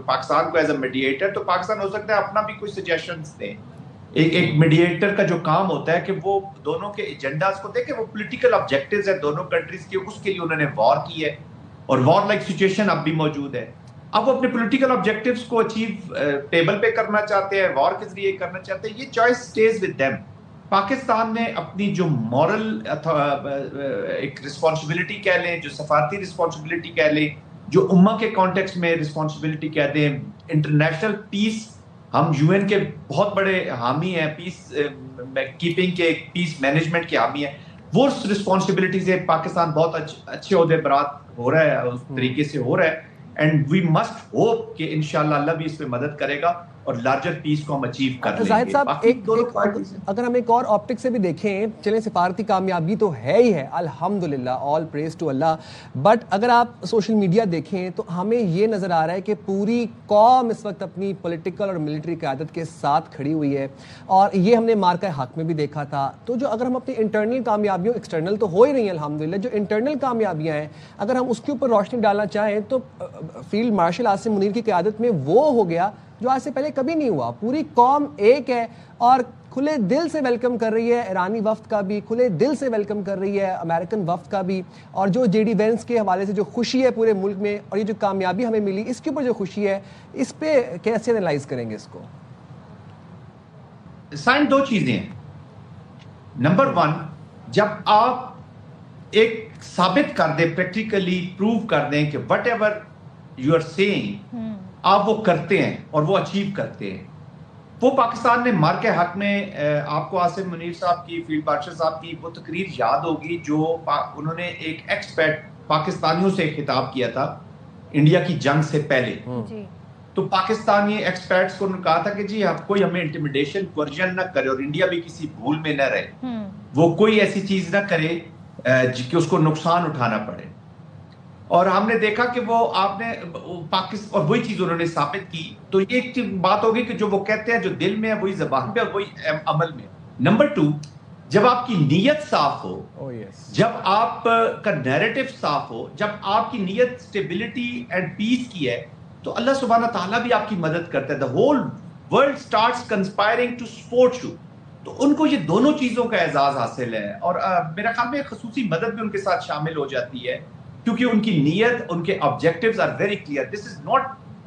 پاکستان کو as a mediator, تو پاکستان ہو سکتا ہے اپنا بھی کوئی سجیشنز دیں. ایک میڈیٹر کا جو کام ہوتا ہے کہ وہ دونوں کے ایجنڈاز کو دیکھیں, وہ پولیٹیکل آبجیکٹیوز ہیں دونوں کنٹریز کے, اس کے لیے انہوں نے وار کی ہے اور وار لائک سچویشن اب بھی موجود ہے. اب وہ اپنے پولیٹیکل آبجیکٹیوز کو اچیو ٹیبل پہ کرنا چاہتے ہیں, وار کے ذریعے کرنا چاہتے ہیں, یہ choice cities with them. Pakistan نے اپنی جو مورل ایک رسپانسبلٹی کہہ لیں, جو سفارتی رسپانسبلٹی کہہ لیں, جو امہ کے کانٹیکسٹ میں رسپانسبلٹی کہہ دیں, انٹرنیشنل پیس, ہم یو این کے بہت بڑے حامی ہیں, پیس کیپنگ کے, پیس مینجمنٹ کے حامی ہیں, وہ رسپانسبلٹی سے پاکستان بہت اچھے عہدے برات ہو رہا ہے, اس طریقے سے ہو رہا ہے. اینڈ وی مسٹ ہوپ کہ انشاءاللہ اللہ بھی اس پہ مدد کرے گا اور لارجر پیس کو ہم اچیو کر لیں گے. زاہد صاحب, اگر ہم ایک اور آپٹک سے بھی دیکھیں, چلیں سفارتی کامیابی تو ہے ہی ہے الحمدللہ, آل پریز ٹو اللہ, بٹ اگر آپ سوشل میڈیا دیکھیں تو ہمیں یہ نظر آ رہا ہے کہ پوری قوم اس وقت اپنی پولیٹیکل اور ملٹری قیادت کے ساتھ کھڑی ہوئی ہے, اور یہ ہم نے مارکہ حق میں بھی دیکھا تھا. تو جو اگر ہم اپنی انٹرنل کامیابیوں, ایکسٹرنل تو ہو ہی رہی ہیں الحمدللہ, جو انٹرنل کامیابیاں ہیں اگر ہم اس کے اوپر روشنی ڈالنا چاہیں تو فیلڈ مارشل عاصم منیر کی قیادت میں وہ ہو گیا جو آج سے پہلے کبھی نہیں ہوا. پوری قوم ایک ہے اور کھلے دل سے ویلکم کر رہی ہے ایرانی وفد کا بھی, کھلے دل سے ویلکم کر رہی ہے امریکن وفد کا بھی, اور جو جے ڈی وینس کے حوالے سے جو خوشی ہے پورے ملک میں, اور یہ جو کامیابی ہمیں ملی اس کے اوپر جو خوشی ہے, اس پہ کیسے انالائز کریں گے اس کو؟ سائن دو چیزیں ہیں. نمبر ون, جب آپ ایک ثابت کر دیں, پریکٹیکلی پروو کر دیں کہ whatever you are seeing آپ وہ کرتے ہیں اور وہ اچیو کرتے ہیں. وہ پاکستان نے مارکے حق میں, آپ کو عاصم منیر صاحب کی, فیلڈ مارشل صاحب کی وہ تقریر یاد ہوگی جو انہوں نے ایک ایکسپرٹ پاکستانیوں سے خطاب کیا تھا انڈیا کی جنگ سے پہلے. تو پاکستانی ایکسپرٹس کو کہا تھا کہ جی آپ کوئی ہمیں انٹیمیڈیشن ورژن نہ کرے اور انڈیا بھی کسی بھول میں نہ رہے, وہ کوئی ایسی چیز نہ کرے کہ اس کو نقصان اٹھانا پڑے. اور ہم نے دیکھا کہ وہ آپ نے پاکستان, اور وہی چیز انہوں نے ثابت کی. تو ایک بات ہوگی کہ جو وہ کہتے ہیں جو دل میں ہے وہی زبان پہ اور وہی عمل میں. نمبر ٹو, جب آپ کی نیت صاف ہو, جب آپ کا نیریٹو صاف ہو, جب آپ کی نیت اسٹیبلٹی اینڈ پیس کی ہے, تو اللہ سبحانہ تعالیٰ بھی آپ کی مدد کرتا ہے. the whole world starts conspiring to support you. تو ان کو یہ دونوں چیزوں کا اعزاز حاصل ہے, اور میرا خیال میں خصوصی مدد بھی ان کے ساتھ شامل ہو جاتی ہے کیونکہ ان کی نیت, ان کے objectives are very clear. This is not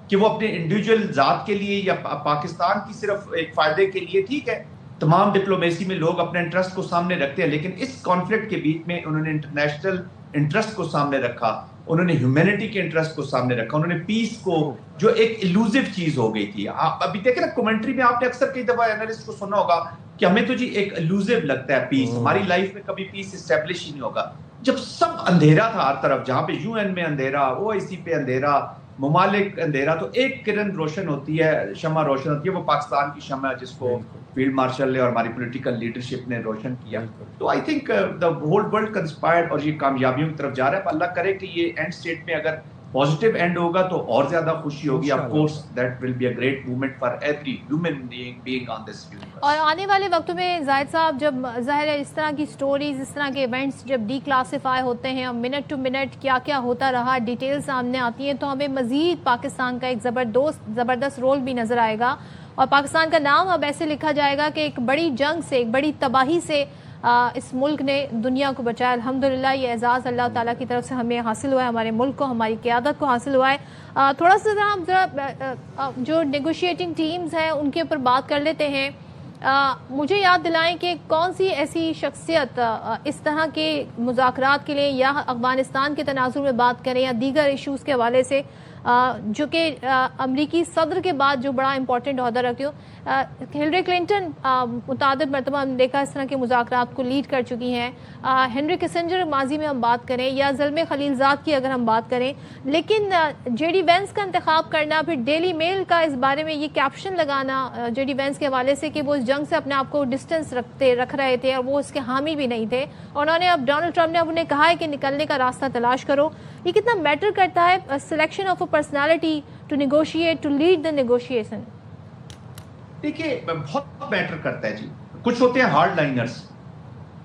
کہ وہ اپنے انڈیویجول ذات کے لیے یا پاکستان کی صرف ایک فائدے کے لیے. ٹھیک ہے, تمام ڈپلومیسی میں لوگ اپنے انٹرسٹ کو سامنے رکھتے ہیں, لیکن اس کانفلکٹ کے بیچ میں انہوں نے انٹرنیشنل انٹرسٹ کو سامنے رکھا, انہوں نے ہیومینٹی کے انٹرسٹ کو سامنے رکھا, انہوں نے پیس کو, جو ایک ایلوزیو چیز ہو گئی تھی. آپ ابھی دیکھیں نا کمنٹری میں آپ نے اکثر کئی دفعہ انالسٹ کو سنا ہوگا کہ ہمیں تو جی ایک ایلوزیو لگتا ہے پیس, ہماری لائف میں کبھی پیس اسٹیبلش ہی نہیں ہوگا. جب سب اندھیرا تھا ہر طرف, جہاں پہ یو این میں اندھیرا, او آئی سی پہ اندھیرا, ممالک اندھیرا, تو ایک کرن روشن ہوتی ہے, شمع روشن ہوتی ہے, وہ پاکستان کی شمع جس کو فیلڈ مارشل نے اور ہماری پولیٹیکل لیڈرشپ نے روشن کیا. تو I think the whole world conspired اور یہ کامیابیوں کی طرف جا رہا ہے. اللہ کرے کہ یہ اینڈ اسٹیٹ میں اگر پازیٹیو اینڈ ہوگا تو اور زیادہ خوشی ہوگی. Of course that will be a great movement for every human being on this universe. اور آنے والے وقتوں میں زاہد صاحب, جب ظاہر ہے اس طرح کی سٹوریز, اس طرح کے ایونٹس جب ڈی کلاسیفائی ہوتے ہیں اور منٹ ٹو منٹ کیا کیا ہوتا رہا ڈیٹیل سامنے آتی ہیں, تو ہمیں مزید پاکستان کا ایک زبردست رول بھی نظر آئے گا, اور پاکستان کا نام اب ایسے لکھا جائے گا کہ ایک بڑی جنگ سے, ایک بڑی تباہی سے اس ملک نے دنیا کو بچایا. الحمدللہ یہ اعزاز اللہ تعالیٰ کی طرف سے ہمیں حاصل ہوا ہے, ہمارے ملک کو, ہماری قیادت کو حاصل ہوا ہے. تھوڑا سا ہم ذرا جو نیگوشیٹنگ ٹیمز ہیں ان کے اوپر بات کر لیتے ہیں. مجھے یاد دلائیں کہ کون سی ایسی شخصیت اس طرح کے مذاکرات کے لیے, یا افغانستان کے تناظر میں بات کریں یا دیگر ایشوز کے حوالے سے, جو کہ امریکی صدر کے بعد جو بڑا امپورٹنٹ عہدہ رکھتی ہو, ہلری کلنٹن متعدد مرتبہ ہم دیکھا اس طرح کے مذاکرات کو لیڈ کر چکی ہیں. ہنری کسنجر ماضی میں ہم بات کریں, یا زلمے خلیلزاد کی اگر ہم بات کریں, لیکن جے ڈی وینس کا انتخاب کرنا, پھر ڈیلی میل کا اس بارے میں یہ کیپشن لگانا جے ڈی وینس کے حوالے سے کہ وہ اس جنگ سے اپنے آپ کو ڈسٹینس رکھ رہے تھے اور وہ اس کے حامی بھی نہیں تھے, اور انہوں نے اب ڈونلڈ ٹرمپ نے اب انہیں کہا ہے کہ نکلنے کا راستہ تلاش کرو. یہ کتنا میٹر کرتا ہے selection of a personality to negotiate, to lead the negotiation? دیکھیے بہت میٹر کرتا ہے جی. کچھ ہوتے ہیں ہارڈ لائنرز,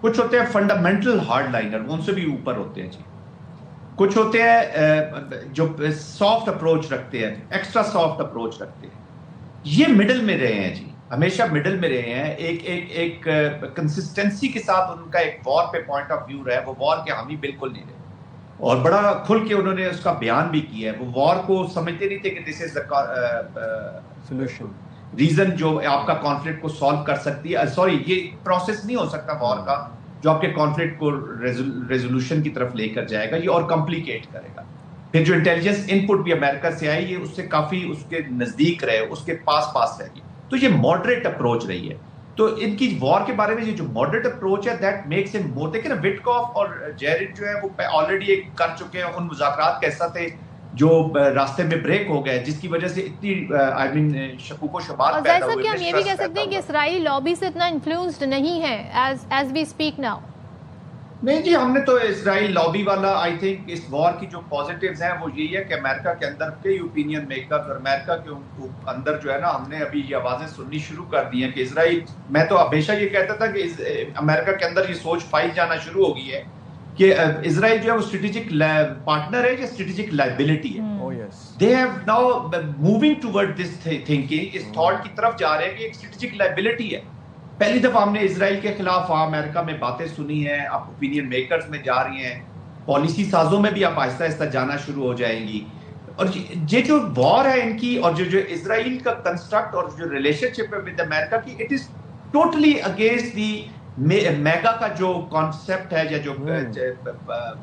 کچھ ہوتے ہیں فنڈامنٹل ہارڈ لائنر, ان سے بھی اوپر ہوتے ہیں جی. کچھ ہوتے ہیں جو سافٹ اپروچ رکھتے ہیں, ایکسٹرا سافٹ اپروچ رکھتے ہیں. یہ مڈل میں رہے ہیں جی, ہمیشہ مڈل میں رہے ہیں. ایک کنسسٹنسی کے ساتھ ان کا ایک وار پہ پوائنٹ آف ویو رہا ہے. وہ وار کے حامی بالکل نہیں رہے, اور بڑا کھل کے انہوں نے اس کا بیان بھی کیا ہے. وہ وار کو سمجھتے نہیں تھے کہ دس از سولوشن, ریزن جو آپ کا کانفلکٹ کو سالو کر سکتی ہے. سوری, یہ پروسیس نہیں ہو سکتا وار کا جو آپ کے کانفلکٹ کو ریزولوشن کی طرف لے کر جائے گا, یہ اور کمپلیکیٹ کرے گا. پھر جو انٹیلیجنس ان پٹ بھی امریکہ سے آئی, یہ اس سے کافی اس کے نزدیک رہے, اس کے پاس رہ گئی. تو یہ ماڈریٹ اپروچ رہی ہے. تو ان کی وار کے بارے میں یہ جو ماڈریٹ اپروچ ہے, دیٹ میکس ہم مور. دیکھیں نا, وٹکاف اور جیرڈ جو ہے وہ آلریڈی کر چکے ہیں ان مذاکرات. کیسا تھے جو راستے میں بریک ہو گئے, جس کی وجہ سے اتنی شکوک و شبہات پیدا ہوئے. ہم یہ بھی کہہ سکتے ہیں کہ اسرائیلی لابی سے اتنا انفلوئنسڈ نہیں ہے ایز وی اسپیک ناؤ. نہیں جی, ہم نے تو اسرائیل لابی والا, آئی تھنک اس وار کی جو پازیٹیوز ہیں وہ یہی ہے کہ امریکہ کے اندر کئی اوپینین میکرز اور امریکہ کے اندر جو ہے نا, ہم نے ابھی یہ آوازیں سننی شروع کر دی ہیں کہ اسرائیل, میں تو ہمیشہ یہ کہتا تھا کہ امریکہ کے اندر یہ سوچ پائی جانا شروع ہو گئی ہے کہ اسرائیل جو ہے وہ اسٹریٹجک پارٹنر ہے یا اسٹریٹجک لائبلٹی ہے. They have now moving toward this thinking, اس تھاٹ کی طرف جا رہے ہیں کہ ایک اسٹریٹجک لائبلٹی ہے. پہلی دفعہ ہم نے اسرائیل کے خلاف امریکہ میں باتیں سنی ہیں, اب اوپینین میکرز میں جا رہی ہیں, پالیسی سازوں میں بھی اب آہستہ آہستہ جانا شروع ہو جائیں گی. اور یہ جو وار ہے ان کی, اور جو اسرائیل کا کنسٹرکٹ اور جو ریلیشن شپ ہے ود امریکہ کی, it is totally against the mega کا جو کانسیپٹ ہے یا جو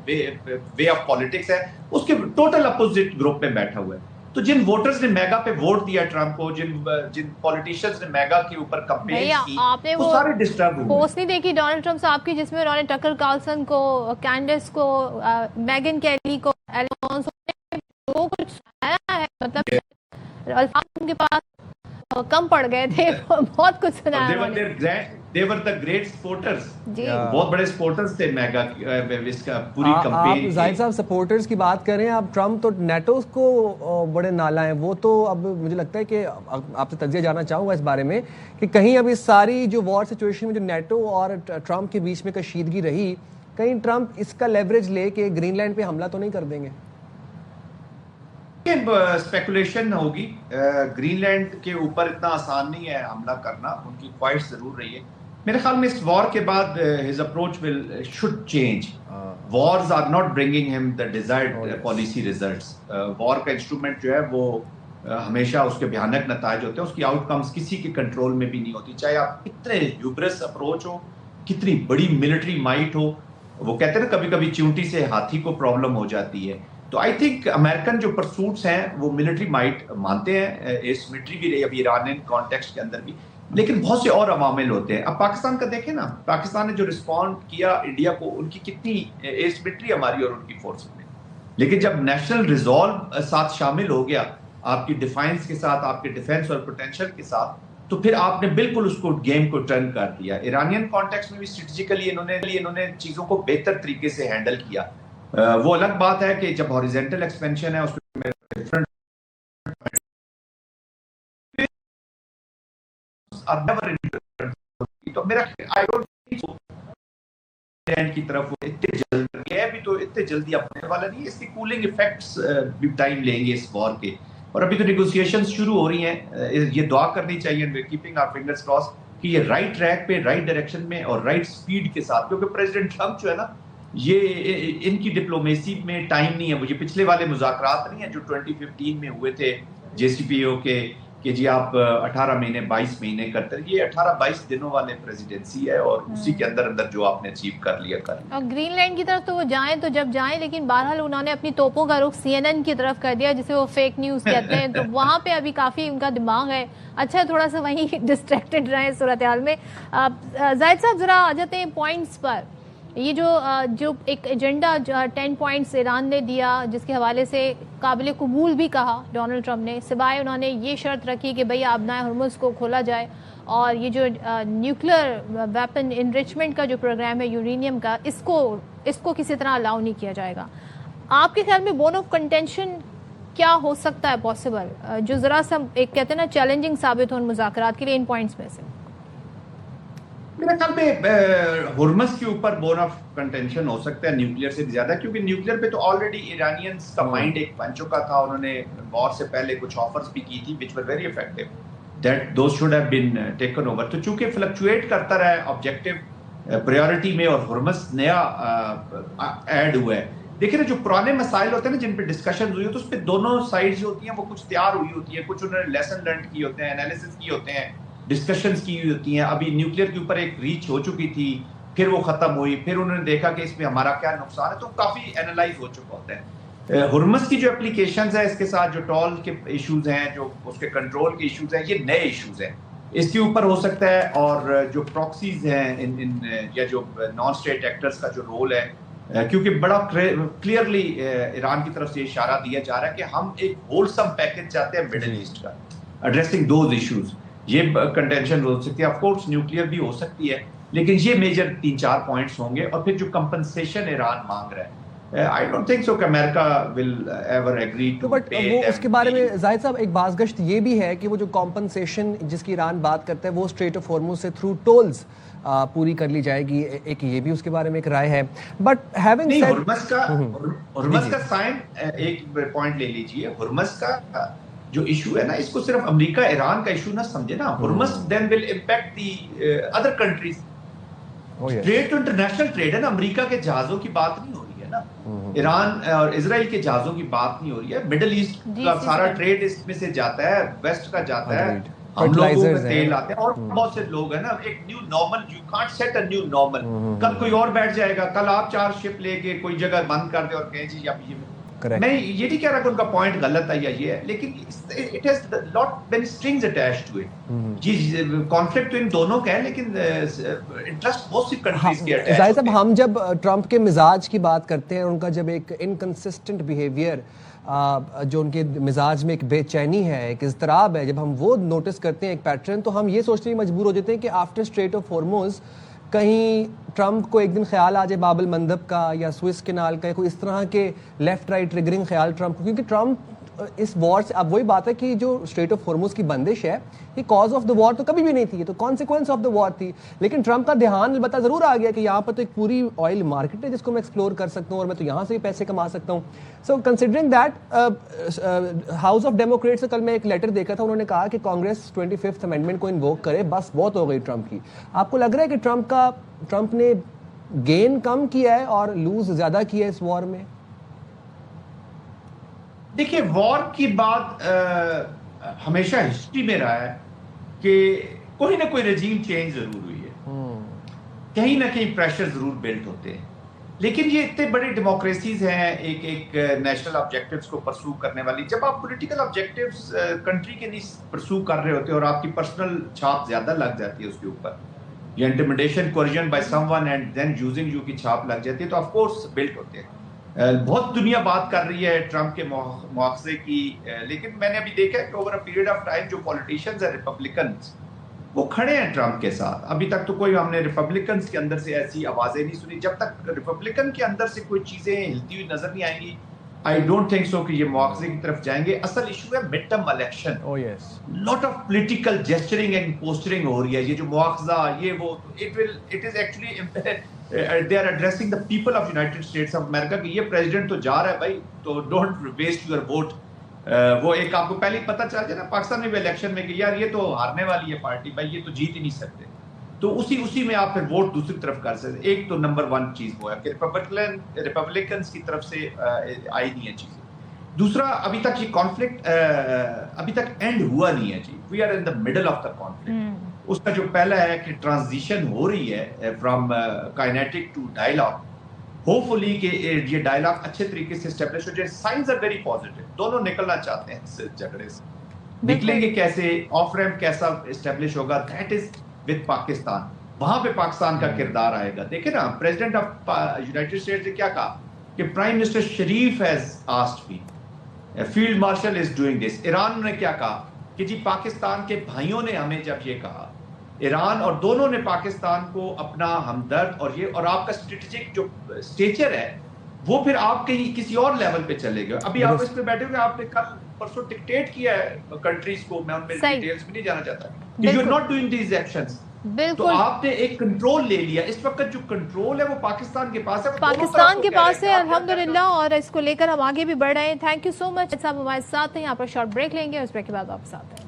وے آف پالیٹکس ہے, اس کے ٹوٹل اپوزٹ گروپ میں بیٹھا ہوا ہے. تو جن ووٹرز نے میگا پہ ووٹ دیا ٹرمپ کو, جن پولیٹیشینز نے میگا کے اوپر کمپین کی, وہ سارے ڈسٹرب ہوئے. پوسٹ نہیں دیکھی ڈونلڈ ٹرمپ صاحب کی جس میں انہوں نے ٹکر کارلسن کو, کینڈس کو, میگن کیلی کو, وہ کچھ آیا ہے, مطلب الفاظ ان کے پاس کم پڑ گئے تھے, بہت کچھ سنایا. They were the great supporters. بہت بڑے سپورٹرز تھے میگا اس کا پوری کمپین. آپ زاہد صاحب سپورٹرز کی بات کر رہے ہیں, آپ ٹرمپ تو نیٹو کو بڑے نالا ہیں. وہ تو اب مجھے لگتا ہے کہ آپ سے تجزیہ جاننا چاہوں گا اس بارے میں کہ کہیں اب اس ساری جو وار سچویشن میں جو نیٹو اور ٹرمپ کے بیچ میں کشیدگی رہی, کہیں ٹرمپ اس کا لیوریج لے کے گرین لینڈ پہ حملہ تو نہیں کر دیں گے؟ اسپیکولیشن ہوگی. گرین لینڈ کے اوپر اتنا آسان نہیں ہے حملہ کرنا, ان کی خواہش ضرور رہی ہے. میرے خیال میں اس وار کے بعد his approach should change. Wars are not bringing him the desired policy results. وار کا انسٹرومنٹ جو ہے وہ ہمیشہ اس کے بھیانک نتائج ہوتے ہیں, اس کی آؤٹ کمز کسی کے کنٹرول میں بھی نہیں ہوتی, چاہے آپ کتنے ہیوبرس اپروچ ہو, کتنی بڑی ملٹری مائٹ ہو. وہ کہتے ہیں نا کبھی کبھی چیونٹی سے ہاتھی کو پرابلم ہو جاتی ہے. تو آئی تھنک امریکن جو پرسوٹس ہیں وہ ملٹری مائٹ مانتے ہیں, اس ملٹری بھی رہی ابھی ایرانین کانٹیکسٹ کے اندر بھی, لیکن بہت سے اور عوامل ہوتے ہیں. اب پاکستان کا دیکھیں نا, پاکستان نے جو رسپونڈ کیا انڈیا کو, ان کی کتنی ایسمٹری ہماری اور ان کی فورسز میں, لیکن جب نیشنل ریزالو ساتھ شامل ہو گیا آپ کی ڈیفائنس کے ساتھ, آپ کے ڈیفینس اور پوٹینشل کے ساتھ, تو پھر آپ نے بالکل اس کو گیم کو ٹرن کر دیا. ایرانین کانٹیکسٹ میں بھی اسٹریٹجیکلی انہوں نے چیزوں کو بہتر طریقے سے ہینڈل کیا. وہ الگ بات ہے کہ جب ہاریزونٹل ایکسپینشن ہے اس میں ڈفرنٹ تو میرا کی طرف اتنے جلدی ہے بھی, تو اتنے جلدی اپنے والا نہیں. اس کی کولنگ ایفیکٹس بھی ٹائم لیں گے اس وار کے, اور ابھی تو نیگوسیشنز شروع ہو رہی ہیں. یہ دعا کرنی چاہیے, and we are keeping our fingers cross کہ یہ رائٹ ٹریک پہ, رائٹ ڈائریکشن میں اور رائٹ سپیڈ کے ساتھ, کیونکہ پریزیڈنٹ ٹرمپ جو ہے نا, یہ ان کی ڈپلومیسی میں ٹائم نہیں ہے. وہ یہ پچھلے والے مذاکرات نہیں ہیں جو 2015 میں ہوئے تھے جے سی پی او کے, کہ جی آپ 18 مہینے 22 مہینے کرتے, یہ 18-22 دنوں والے پریزیڈنسی ہے, اور اسی کے اندر جو آپ نے اچیو کر لیا کر لیا. اور گرین لینڈ کی طرف تو وہ جائیں تو جب جائیں, لیکن بہرحال انہوں نے اپنی توپوں کا رخ CNN کی طرف کر دیا, جسے وہ فیک نیوز کہتے ہیں. تو وہاں پہ ابھی کافی ان کا دماغ ہے. اچھا, تھوڑا سا وہیں ڈسٹریکٹڈ رہے صورتحال میں. زاہد صاحب ذرا آ جاتے ہیں پوائنٹس پر. یہ جو ایک ایجنڈا 10 پوائنٹس ایران نے دیا, جس کے حوالے سے قابل قبول بھی کہا ڈونلڈ ٹرمپ نے, سوائے انہوں نے یہ شرط رکھی کہ بھئی آبنائے ہرمز کو کھولا جائے, اور یہ جو نیوکلیر ویپن انریچمنٹ کا جو پروگرام ہے یورینیم کا, اس کو کسی طرح الاؤ نہیں کیا جائے گا. آپ کے خیال میں بون آف کنٹینشن کیا ہو سکتا ہے پاسبل, جو ذرا سا ایک کہتے ہیں نا چیلنجنگ ثابت ہو ان مذاکرات کے لیے ان پوائنٹس میں سے؟ میرے خیال میں ہرمز کے اوپر بون آف کنٹینشن ہو سکتا ہے نیوکلیئر سے زیادہ، کیونکہ نیوکلیئر پہ تو آلریڈی ایرانینز کا مائنڈ ایک بن چکا تھا. انہوں نے وار سے پہلے کچھ آفرز بھی کی تھی which were very effective. That those should have been taken over. تو چونکہ فلکچویٹ کرتا رہا ہے آبجیکٹیو پریورٹی میں، اور ہرمز نیا ایڈ ہوا ہے. دیکھیں نا جو پرانے مسائل ہوتے ہیں نا جن پہ ڈسکشن ہوئی ہوتی ہے، اس پہ دونوں سائڈ جو ہوتی ہیں وہ کچھ تیار ہوئی ہوتی ہے، کچھ انہوں نے لیسن لرن کی ہوتے ہیں، انالیسس کی ہوتے ہیں، ڈسکشنز کی ہوئی ہوتی ہیں. ابھی نیوکلیئر کے اوپر ایک ریچ ہو چکی تھی، پھر وہ ختم ہوئی، پھر انہوں نے دیکھا کہ اس میں ہمارا کیا نقصان ہے، تو کافی اینالائز ہو چکا ہوتا ہے. ہرمز کی جو اپلیکیشنز ہیں، اس کے ساتھ جو ٹول کے ایشوز ہیں، جو اس کے کنٹرول کے ایشوز ہیں، یہ نئے ایشوز ہیں. اس کے اوپر ہو سکتا ہے. اور جو پراکسیز ہیں یا جو نان اسٹیٹ ایکٹرز کا جو رول ہے، کیونکہ بڑا کلیئرلی ایران کی طرف سے اشارہ دیا جا رہا ہے کہ ہم ایک ہولسم پیکج چاہتے ہیں مڈل ایسٹ کا، ایڈریسنگ دوز ایشوز. یہ کنٹینشن ہو سکتی ہے. آف کورس نیوکلیئر بھی ہو سکتی ہے، لیکن یہ میجر 3-4 پوائنٹس ہوں گے. اور پھر جو کمپنسیشن ایران مانگ رہا ہے، آئی ڈونٹ تھنک سو کہ America will ever agree to but وہ اس کے بارے میں زاہد صاحب ایک باز گشت یہ بھی ہے کہ وہ جو کمپنسیشن جس کی ایران بات کرتا ہے وہ اسٹریٹ آف ہارموز سے تھرو ٹولز پوری کر لی جائے گی. ایک یہ بھی اس کے بارے میں ایک رائے ہے. بٹ ہیونگ سیڈ ہرمز کا سائن ایک پوائنٹ لے لیجئے. ہرمز کا جو ایشو ہے نا، اس کو صرف امریکہ ایران کا ایشو نہ سمجھے نا. Hormuz then will impact the other countries. Trade تو انٹرنیشنل ٹریڈ ہے نا. امریکہ کے جہازوں کی بات نہیں ہو رہی ہے نا، ایران اور اسرائیل کے جہازوں کی بات نہیں ہو رہی ہے. مڈل ایسٹ کا سارا ٹریڈ اس میں سے جاتا ہے، ویسٹ کا جاتا ہے. ہم لوگوں میں تیل آتے ہیں، اور بہت سے لوگ ہیں نا. ایک new normal, you can't set a new normal. کل کوئی اور بیٹھ جائے گا، کل آپ 4 شپ لے کے کوئی جگہ بند کر دے اور کہیں جی اب یہ. میں یہ نہیں کہہ رہا کہ ان کا پوائنٹ غلط ہے یا یہ ہے، لیکن it has lot many strings attached to it. جی کانفلکٹ تو ان دونوں کا ہے، لیکن انٹرسٹ بہت سی کنٹریز کے اٹیچ. زاہد صاحب ہم جب ٹرمپ کے مزاج کی بات کرتے ہیں، ان کا جب ایک انکنسسٹنٹ بیہیویئر، جو ان کے مزاج میں ایک بے چینی ہے، ایک اضطراب ہے، جب ہم وہ نوٹس کرتے ہیں ایک پیٹرن، تو ہم یہ سوچنے میں مجبور ہو جاتے ہیں کہ آفٹر اسٹریٹ آف ہارموز کہیں ٹرمپ کو ایک دن خیال آ جائے باب المندب کا یا سوئس کینال کا، کوئی اس طرح کے لیفٹ رائٹ ٹریگرنگ خیال ٹرمپ کو. کیونکہ ٹرمپ اس وار سے، اب وہی بات ہے کہ جو اسٹریٹ آف ہارموز کی بندش ہے یہ کاز آف دا وار تو کبھی بھی نہیں تھی، یہ تو کانسیکوینس آف دا وار تھی. لیکن ٹرمپ کا دھیان البتہ ضرور آ گیا کہ یہاں پر تو ایک پوری آئل مارکیٹ ہے جس کو میں ایکسپلور کر سکتا ہوں، اور میں تو یہاں سے بھی پیسے کما سکتا ہوں. So considering that, house of Democrat سے کل میں ایک لیٹر دیکھا تھا، انہوں نے کہا کہ کانگریس 25th امینڈمنٹ کو انووک کرے، بس بہت ہو گئی ٹرمپ کی. آپ کو لگ رہا ہے کہ ٹرمپ نے گین کم کیا ہے اور لوز زیادہ کیا ہے اس وار میں؟ دیکھیے، وار کی بات ہمیشہ ہسٹری میں رہا ہے کہ کوئی نہ کوئی رجیم چینج ضرور ہوئی ہے، کہیں نہ کہیں پریشر ضرور بلڈ ہوتے ہیں. لیکن یہ اتنے بڑے ڈیموکریسیز ہیں ایک نیشنل آبجیکٹیوز کو پرسو کرنے والی. جب آپ پولیٹیکل آبجیکٹیوز کنٹری کے نہیں پرسو کر رہے ہوتے اور آپ کی پرسنل چھاپ زیادہ لگ جاتی ہے اس کے اوپر، یا intimidation coercion by someone and then using you کی چھاپ لگ جاتی ہے، تو آف کورس بلڈ ہوتے ہیں. بہت دنیا بات کر رہی ہے ٹرمپ کے مواخذے کی، لیکن میں نے ابھی دیکھا ہے کہ over a period of time جو پولیٹیشنز ہیں ریپبلکنز، وہ کھڑے ہیں ٹرمپ کے ساتھ. ابھی تک تو کوئی ہم نے ریپبلکنز کے اندر سے ایسی آوازیں نہیں سنی. جب تک ریپبلکن کے اندر سے کوئی چیزیں ہلتی ہوئی نظر نہیں آئیں گی، آئی ڈونٹ تھنک سو کہ یہ مواخذے کی طرف جائیں گے. اصل ایشو ہے midterm election. Lot of political gesturing and posturing ہو رہی ہے. یہ جو مواخذہ، یہ وہ، it is actually they are addressing the people of United States of America کہ یہ پریزیڈنٹ تو جا رہا ہے بھائی، تو don't waste your vote. وہ ایک آپ کو پہلے پتہ چل جائے نا پاکستان میں بھی الیکشن میں کہ یار یہ تو ہارنے والی ہے پارٹی بھائی، یہ تو جیت ہی نہیں سکتے، تو اسی میں آپ پھر ووٹ دوسری طرف کر سکتے. ایک تو نمبر 1 چیز وہ ہے کہ ریپبلکنز کی طرف سے آئی نہیں ہے چیزیں. دوسرا، ابھی تک یہ کانفلکٹ ابھی تک اینڈ ہوا نہیں ہے جی. We are in the middle of the conflict. اس کا جو پہلا ہے کہ ٹرانزیشن ہو رہی ہے from kinetic to dialogue. Hopefully کہ یہ ڈائلاگ اچھے طریقے سے اسٹیبلش ہو جائے. Signs are very positive. دونوں نکلنا چاہتے ہیں اس جھگڑے سے. نکلیں گے کیسے، آف ریمپ کیسا اسٹیبلش ہوگا، دیٹ از وتھ پاکستان. وہاں پہ پاکستان کا کردار آئے گا. دیکھیں نا، پریزیڈنٹ آف یونائٹڈ اسٹیٹس نے کیا کہا کہ prime minister Sharif has asked me, field marshal is doing this. Iran نے کیا کہا کہ جی پاکستان کے بھائیوں نے ہمیں جب یہ کہا، ایران اور دونوں نے پاکستان کو اپنا ہمدرد اور آپ کا اسٹریٹجک جو اسٹیچر ہے وہ پھر آپ کہیں کسی اور لیول پہ چلے گئے. ابھی آپ اس پہ بیٹھے ہوئے، آپ نے کل پرسوں ڈکٹیٹ کیا ہے کنٹریز کو، میں ان میں ڈیٹیلز میں نہیں جانا چاہتا. You are not doing these actions. تو آپ نے ایک کنٹرول لے لیا. اس وقت جو کنٹرول ہے وہ پاکستان کے پاس ہے, پاکستان کے پاس ہے الحمدللہ, اور اس کو لے کر ہم آگے بھی بڑھ رہے ہیں. تھینک یو سو مچ صاحب, ہمارے ساتھ ہیں. یہاں پر شارٹ بریک لیں گے, اس بریک کے بعد واپس آتے ہیں.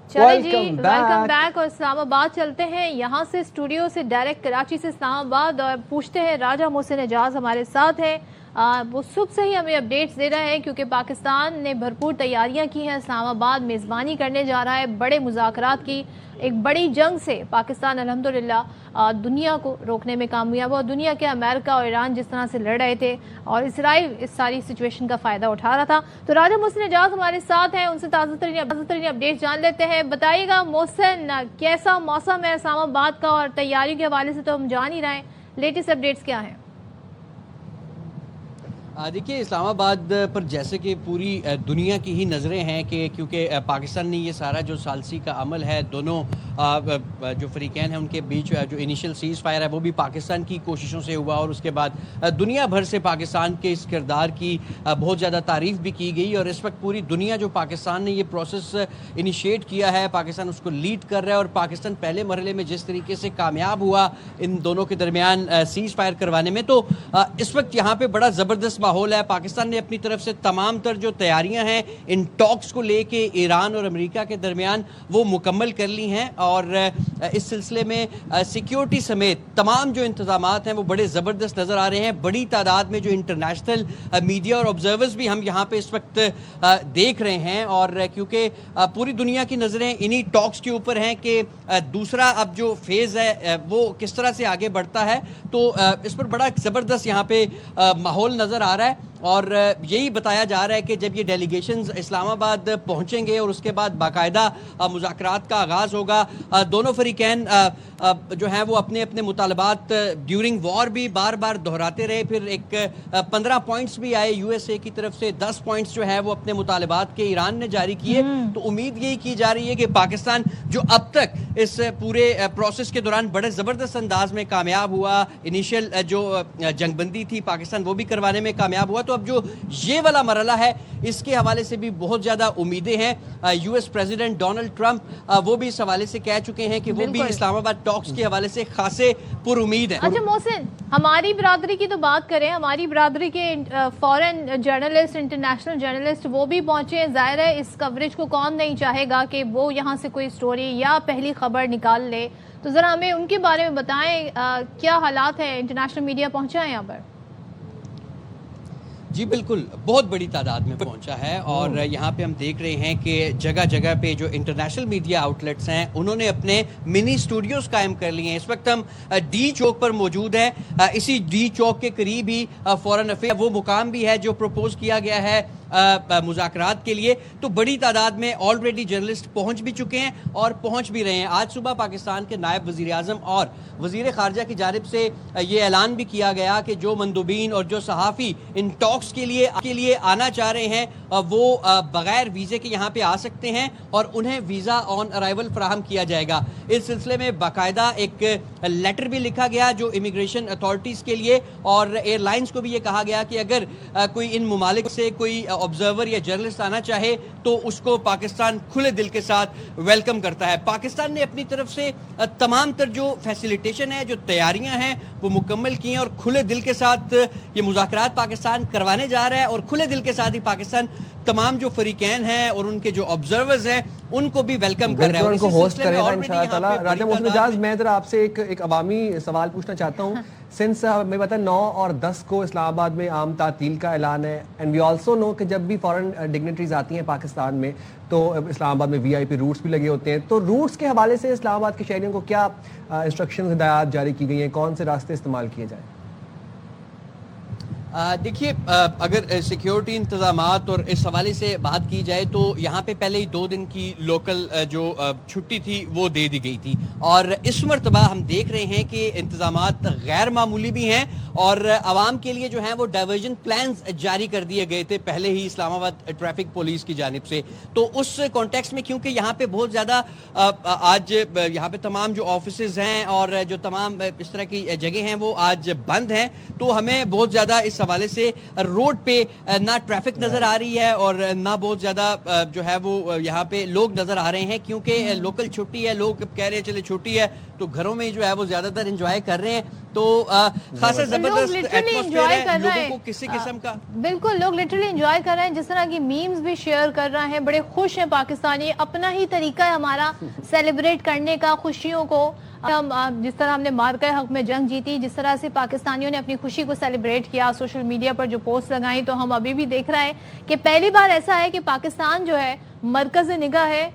چلیں جی, ویلکم بیک. اور اسلام آباد چلتے ہیں, یہاں سے اسٹوڈیو سے ڈائریکٹ کراچی سے اسلام آباد, اور پوچھتے ہیں راجہ محسن اعجاز ہمارے ساتھ ہیں. وہ صبح سے ہی ہمیں اپڈیٹس دے رہا ہے کیونکہ پاکستان نے بھرپور تیاریاں کی ہیں. اسلام آباد میزبانی کرنے جا رہا ہے بڑے مذاکرات کی. ایک بڑی جنگ سے پاکستان الحمدللہ دنیا کو روکنے میں کامیاب, اور دنیا کے امریکہ اور ایران جس طرح سے لڑ رہے تھے, اور اسرائیل اس ساری سچویشن کا فائدہ اٹھا رہا تھا. تو راجہ محسن اعجاز ہمارے ساتھ ہیں, ان سے تازہ ترین اپڈیٹ جان لیتے ہیں. بتائیے گا محسن, کیسا موسم ہے اسلام آباد کا, اور تیاریوں کے حوالے سے تو ہم جان ہی رہے ہیں, لیٹسٹ اپڈیٹس کیا ہیں؟ دیکھیے, اسلام آباد پر جیسے کہ پوری دنیا کی ہی نظریں ہیں کہ کیونکہ پاکستان نے یہ سارا جو ثالثی کا عمل ہے, دونوں جو فریقین ہیں ان کے بیچ جو انیشل سیز فائر ہے وہ بھی پاکستان کی کوششوں سے ہوا, اور اس کے بعد دنیا بھر سے پاکستان کے اس کردار کی بہت زیادہ تعریف بھی کی گئی. اور اس وقت پوری دنیا جو پاکستان نے یہ پروسیس انیشیٹ کیا ہے, پاکستان اس کو لیڈ کر رہا ہے, اور پاکستان پہلے مرحلے میں جس طریقے سے کامیاب ہوا ان دونوں کے درمیان سیز فائر کروانے میں, تو اس وقت یہاں پہ بڑا زبردست ماحول ہے. پاکستان نے اپنی طرف سے تمام تر جو تیاریاں ہیں ان ٹاکس کو لے کے ایران اور امریکہ کے درمیان وہ مکمل کر لی ہیں, اور اس سلسلے میں سیکیورٹی سمیت تمام جو انتظامات ہیں وہ بڑے زبردست نظر آ رہے ہیں. بڑی تعداد میں جو انٹرنیشنل میڈیا اور آبزرورز بھی ہم یہاں پہ اس وقت دیکھ رہے ہیں, اور کیونکہ پوری دنیا کی نظریں انہی ٹاکس کے اوپر ہیں کہ دوسرا اب جو فیز ہے وہ کس طرح سے آگے بڑھتا ہے, تو اس پر بڑا زبردست یہاں پہ ماحول نظر آ رہا ہے. اور یہی بتایا جا رہا ہے کہ جب یہ ڈیلیگیشنز اسلام آباد پہنچیں گے اور اس کے بعد باقاعدہ مذاکرات کا آغاز ہوگا, دونوں فریقین جو ہیں وہ اپنے اپنے مطالبات ڈیورنگ وار بھی بار بار دہراتے رہے. پھر ایک 15 پوائنٹس بھی آئے یو ایس اے کی طرف سے, 10 پوائنٹس جو ہے وہ اپنے مطالبات کے ایران نے جاری کیے. تو امید یہی کی جا رہی ہے کہ پاکستان جو اب تک اس پورے پروسیس کے دوران بڑے زبردست انداز میں کامیاب ہوا, انیشیل جو جنگ بندی تھی پاکستان وہ بھی کروانے میں کامیاب ہوا, تو اب جو یہ والا مرحلہ ہے اس کے حوالے سے بھی بہت زیادہ امیدیں ہیں. U S president Donald Trump وہ بھی اس حوالے سے کہہ چکے ہیں کہ وہ بھی اسلام آباد ٹاکس کے حوالے سے خاصے پر امید ہیں. اچھا محسن, ہماری برادری کی تو بات کریں, ہماری برادری کے فورن جرنلسٹ, انٹرنیشنل جرنلسٹ وہ بھی پہنچے ہیں. ظاہر ہے اس کوریج کو کون نہیں چاہے گا کہ وہ یہاں سے کوئی سٹوری یا پہلی خبر نکال لے, تو ذرا ہمیں ان کے بارے میں بتائیں کیا حالات ہیں, انٹرنیشنل میڈیا پہنچا ہے یہاں پر؟ جی بالکل, بہت بڑی تعداد میں پہنچا ہے, اور یہاں پہ ہم دیکھ رہے ہیں کہ جگہ جگہ پہ جو انٹرنیشنل میڈیا آؤٹلیٹس ہیں انہوں نے اپنے منی اسٹوڈیوز قائم کر لیے ہیں. اس وقت ہم ڈی چوک پر موجود ہیں, اسی ڈی چوک کے قریب ہی فورن افیئر وہ مقام بھی ہے جو پروپوز کیا گیا ہے مذاکرات کے لیے. تو بڑی تعداد میں آلریڈی جرنلسٹ پہنچ بھی چکے ہیں اور پہنچ بھی رہے ہیں. آج صبح پاکستان کے نائب وزیر اعظم اور وزیر خارجہ کی جانب سے یہ اعلان بھی کیا گیا کہ جو مندوبین اور جو صحافی ان ٹاکس کے لیے آنا چاہ رہے ہیں وہ بغیر ویزے کے یہاں پہ آ سکتے ہیں, اور انہیں ویزا آن ارائیول فراہم کیا جائے گا. اس سلسلے میں باقاعدہ ایک لیٹر بھی لکھا گیا جو امیگریشن اتھارٹیز کے لیے, اور ایئر لائنز کو بھی یہ کہا گیا کہ اگر کوئی ان ممالک سے کوئی آبزرور یا جرنلسٹ آنا چاہے تو اس کو پاکستان کھلے دل کے ساتھ ویلکم کرتا ہے. پاکستان نے اپنی طرف سے تمام تر جو فیسیلیٹیشن ہے, جو تیاریاں ہیں وہ مکمل کی ہیں, اور کھلے دل کے ساتھ یہ مذاکرات پاکستان کروانے جا رہا ہے, اور کھلے دل کے ساتھ ہی پاکستان تمام جو فریقین ہیں اور ان کے جو آبزرورز ہیں ان کو بھی ویلکم کر رہا ہے, ان کو ہوسٹ کرے گا انشاءاللہ تعالی. راجہ محسن اعجاز, میں ذرا آپ سے ایک عوامی سوال پوچھنا چاہتا ہوں. سنس ہمیں پتہ ہے 9 اور 10 کو اسلام آباد میں عام تعطیل کا اعلان ہے, اینڈ وی آلسو نو کہ جب بھی فارن ڈگنیٹریز آتی ہیں پاکستان میں تو اسلام آباد میں وی آئی پی روٹس بھی لگے ہوتے ہیں. تو روٹس کے حوالے سے اسلام آباد کے شہریوں کو کیا انسٹرکشنز, ہدایات جاری کی گئی ہیں, کون سے راستے استعمال کیے جائیں؟ دیکھیے, اگر سیکیورٹی انتظامات اور اس حوالے سے بات کی جائے تو یہاں پہ پہلے ہی 2 دن کی لوکل جو چھٹی تھی وہ دے دی گئی تھی, اور اس مرتبہ ہم دیکھ رہے ہیں کہ انتظامات غیر معمولی بھی ہیں, اور عوام کے لیے جو ہیں وہ ڈائیورژن پلانز جاری کر دیے گئے تھے پہلے ہی اسلام آباد ٹریفک پولیس کی جانب سے. تو اس کانٹیکس میں کیونکہ یہاں پہ بہت زیادہ آج یہاں پہ تمام جو آفیسز ہیں اور جو تمام اس طرح کی جگہ ہیں وہ آج بند ہیں, تو ہمیں بہت زیادہ اس حوالے سے روڈ پہ نہ ٹریفک نظر آ رہی ہے اور نہ بہت زیادہ جو ہے وہ یہاں پہ لوگ نظر آ رہے ہیں، کیونکہ لوکل چھٹی ہے، لوگ کہہ رہے ہیں چلے چھٹی ہے تو گھروں میں جو ہے وہ زیادہ تر انجوائے کر رہے ہیں، تو خاصا زبردست ایٹماسفیئر ہے، لوگوں کو کسی قسم کا بالکل لوگ لٹرلی انجوائے کر رہے ہیں، جس طرح کی میمز بھی شیئر کر رہے ہیں، بڑے خوش ہیں پاکستانی، اپنا ہی طریقہ ہے ہمارا سیلیبریٹ کرنے کا خوشیوں کو، جس طرح ہم نے مارکہ حق میں جنگ جیتی، جس طرح سے پاکستانیوں نے اپنی خوشی کو سیلیبریٹ کیا، سوشل میڈیا پر جو پوسٹ لگائیں، تو ہم ابھی بھی دیکھ رہے ہیں کہ پہلی بار ایسا ہے کہ پاکستان جو ہے مرکز نگاہ ہے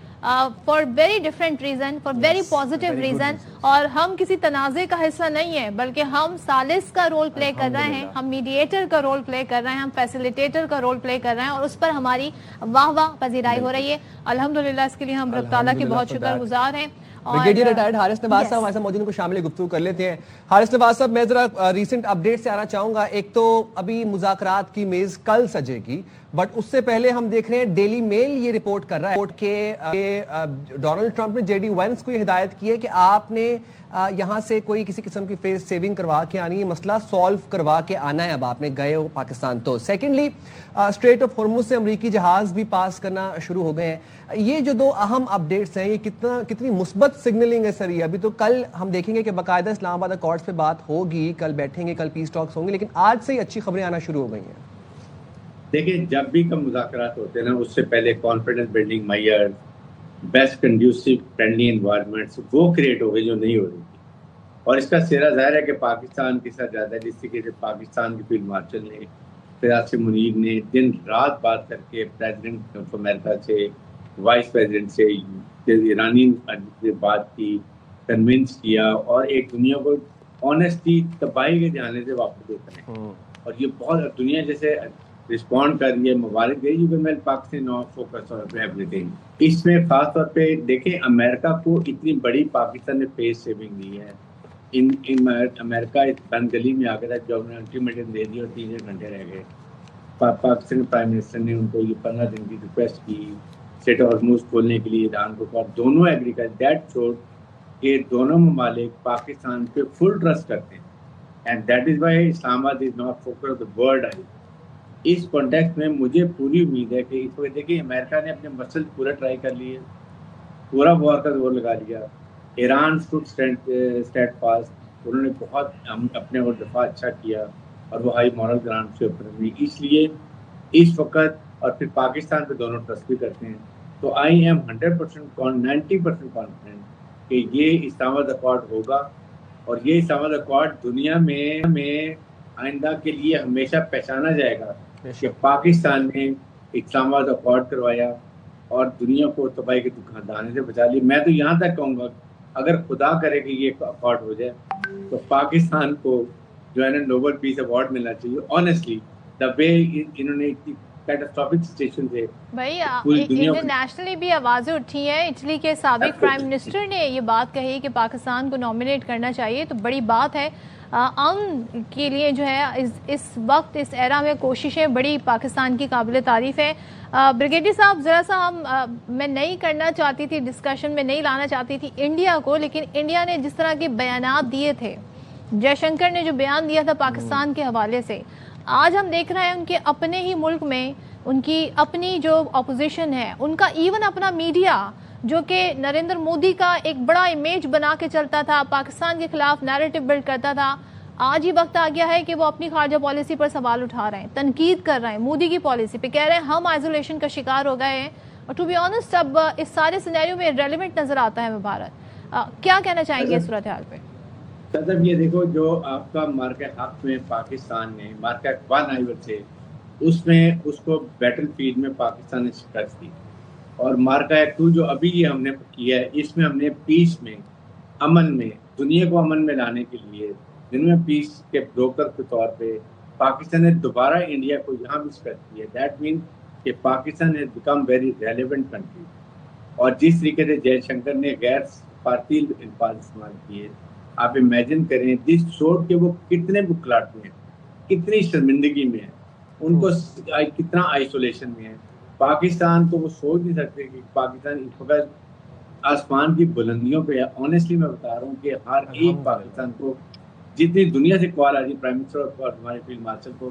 for very different reason, for very positive reason, اور ہم کسی تنازع کا حصہ نہیں ہے بلکہ ہم ثالث کا رول پلے کر رہے ہیں، ہم میڈییٹر کا رول پلے کر رہے ہیں، ہم فیسیلیٹیٹر کا رول پلے کر رہے ہیں، اور اس پر ہماری واہ واہ پذیرائی ہو رہی ہے الحمدللہ، اس کے لیے ہم رب تعالیٰ کے بہت شکر گزار ہیں۔ بریگیڈیئر ریٹائرڈ حارث نواز صاحب ہمارے ساتھ موجود ہیں، کو شامل گفتگو کر لیتے ہیں۔ حارث نواز صاحب، میں ذرا ریسنٹ اپڈیٹ سے آنا چاہوں گا، ایک تو ابھی مذاکرات کی میز کل سجے گی، بٹ اس سے پہلے ہم دیکھ رہے ہیں ڈیلی میل یہ رپورٹ کر رہا ہے کہ ڈونلڈ ٹرمپ نے جے ڈی وینس کو یہ ہدایت کی ہے کہ آپ نے یہاں سے کوئی کسی قسم کی فیس سیونگ کروا کے آنی ہے، مسئلہ سالو کروا کے آنا ہے، اب آپ نے گئے ہو پاکستان تو۔ سیکنڈلی اسٹریٹ آف ہرمز سے امریکی جہاز بھی پاس کرنا شروع ہو گئے ہیں۔ یہ جو دو اہم اپڈیٹس ہیں، یہ کتنی مثبت سگنلنگ ہے سر؟ یہ ابھی تو کل ہم دیکھیں گے کہ باقاعدہ اسلام آباد اکارڈز پہ بات ہوگی، کل بیٹھیں گے، کل پیس ٹاکس ہوں گے، لیکن آج سے ہی اچھی خبریں آنا شروع ہو گئی ہیں۔ دیکھیں، جب بھی کم مذاکرات ہوتے ہیں نا، اس سے پہلے confidence building measure, best conducive friendly environments وہ کریٹ ہو گئی جو نہیں ہو رہی تھی، اور اس کا سہرا ظاہر ہے کہ پاکستان کے ساتھ زیادہ، جس طریقے سے پاکستان کے فیلڈ مارشل نے، فراز منیر نے دن رات بات کر کے پریزیڈنٹ آف امریکہ سے، وائس پریزیڈنٹ سے، ایرانی سے بات کی، کنونس کیا، اور ایک دنیا کو آنیسٹی تباہی کے جانے سے واپس دیتا ہے، اور یہ بہت دنیا جیسے رسپونڈ کر رہی ہے، مبارک دے you will Pakistan now focus on everything. اس میں خاص طور پہ دیکھیں، امریکہ کو اتنی بڑی پاکستان نے فیس سیونگ دی ہے، امریکہ اس بند گلی میں آ کے تھا، جو نے الٹیمیٹم دے دی اور 3 گھنٹے رہ گئے، پاکستان پرائم منسٹر نے ان کو یہ 15 دن کی ریکویسٹ کی اسٹریٹ آف ہرمز کھولنے کے لیے، ایران کو کہا، دونوں ایگری کر، دیٹ شوڈ کہ دونوں ممالک پاکستان پہ فل ٹرسٹ کرتے ہیں، and that is why Islamabad is not focus on the world. اس کانٹیکسٹ میں مجھے پوری امید ہے کہ اس وقت دیکھیں امریکہ نے اپنے مسل پورا ٹرائی کر لیے، پورا وار کا زور لگا لیا، ایران اسٹیٹ فاسٹ، انہوں نے بہت اپنے اور دفاع اچھا کیا، اور وہ ہائی مورل گراؤنڈ سے اوپر ہوئی، اس لیے اس وقت، اور پھر پاکستان پہ دونوں ٹرسٹ بھی کرتے ہیں، تو آئی ایم 100% 90% کانفیڈنٹ کہ یہ اسلام آباد اکارڈ ہوگا، اور یہ اسلام آباد اکارڈ دنیا میں آئندہ کے لیے ہمیشہ پہچانا جائے گا کہ پاکستان نے اسلام آباد اکارڈ کروایا اور دنیا کو تباہی کے دانے سے بچا لی۔ میں تو یہاں تک کہوں گا، اگر خدا کرے کہ یہ اکارڈ ہو جائے تو پاکستان کو جو ہے نا نوبل پیس ایوارڈ ملنا چاہیے، آنیسٹلی دا وے انہوں نے کیٹاسٹرافک سچویشن سے بھائی انٹرنیشنلی بھی آوازیں اٹھی ہیں، اٹلی کے سابق پرائم منسٹر نے یہ بات کہی کہ پاکستان کو نامینیٹ کرنا چاہیے، تو بڑی بات ہے، امن کے لیے جو ہے اس وقت اس ایرا میں کوششیں بڑی پاکستان کی قابل تعریف ہے۔ بریگیڈیئر صاحب، ذرا سا میں نہیں کرنا چاہتی تھی ڈسکشن میں، نہیں لانا چاہتی تھی انڈیا کو، لیکن انڈیا نے جس طرح کے بیانات دیے تھے، جے شنکر نے جو بیان دیا تھا پاکستان کے حوالے سے، آج ہم دیکھ رہے ہیں ان کے اپنے ہی ملک میں ان کی اپنی جو اپوزیشن ہے، ان کا ایون اپنا میڈیا جو کہ نریندر مودی کا ایک بڑا امیج بنا کے چلتا تھا، پاکستان کے خلاف نیریٹو بلڈ کرتا تھا، آج ہی وقت آ گیا ہے کہ وہ اپنی خارجہ پالیسی پر سوال اٹھا رہے ہیں، تنقید کر رہے ہیں مودی کی پالیسی پہ، کہہ رہے ہیں ہم آئسولیشن کا شکار ہو گئے ہیں، اور ٹو بی آنسٹ اب اس سارے سینیریو میں ریلیونٹ نظر آتا ہے بھارت۔ کیا کہنا چاہیں گے اس صورتحال پہ؟ صدر، یہ دیکھو جو آپ کا مارکہ حق میں پاکستان نے مارکہ 1 آئیور سے، اس میں اس کو بیٹل فیلڈ میں پاکستان نے شکست دی، اور مارکہ 2 جو ابھی یہ ہم نے کیا ہے، اس میں ہم نے پیس میں، امن میں، دنیا کو امن میں لانے کے لیے، جن میں پیس کے بروکر کے طور پہ پاکستان نے دوبارہ انڈیا کو یہاں بھی شکست دی ہے۔ دیٹ مین کہ Pakistan has become very relevant country, اور جس طریقے سے جے شنکر نے غیر سفارتی الفاظ استعمال کیے، آپ امیجن کریں جس چھوڑ کے وہ کتنے بکلاتے ہیں، کتنی شرمندگی میں ہیں، ان کو کتنا آئسولیشن میں ہے۔ پاکستان کو وہ سوچ نہیں سکتے کہ پاکستان اس وقت آسمان کی بلندیوں پہ ہے۔ آنیسٹلی میں بتا رہا ہوں کہ ہر ایک پاکستان کو، جتنی دنیا سے کال آ رہی ہے، پرائم منسٹر اور ہمارے فیلڈ مارشل کو،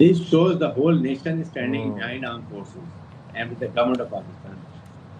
This shows the whole nation is standing behind armed forces and with the government of Pakistan.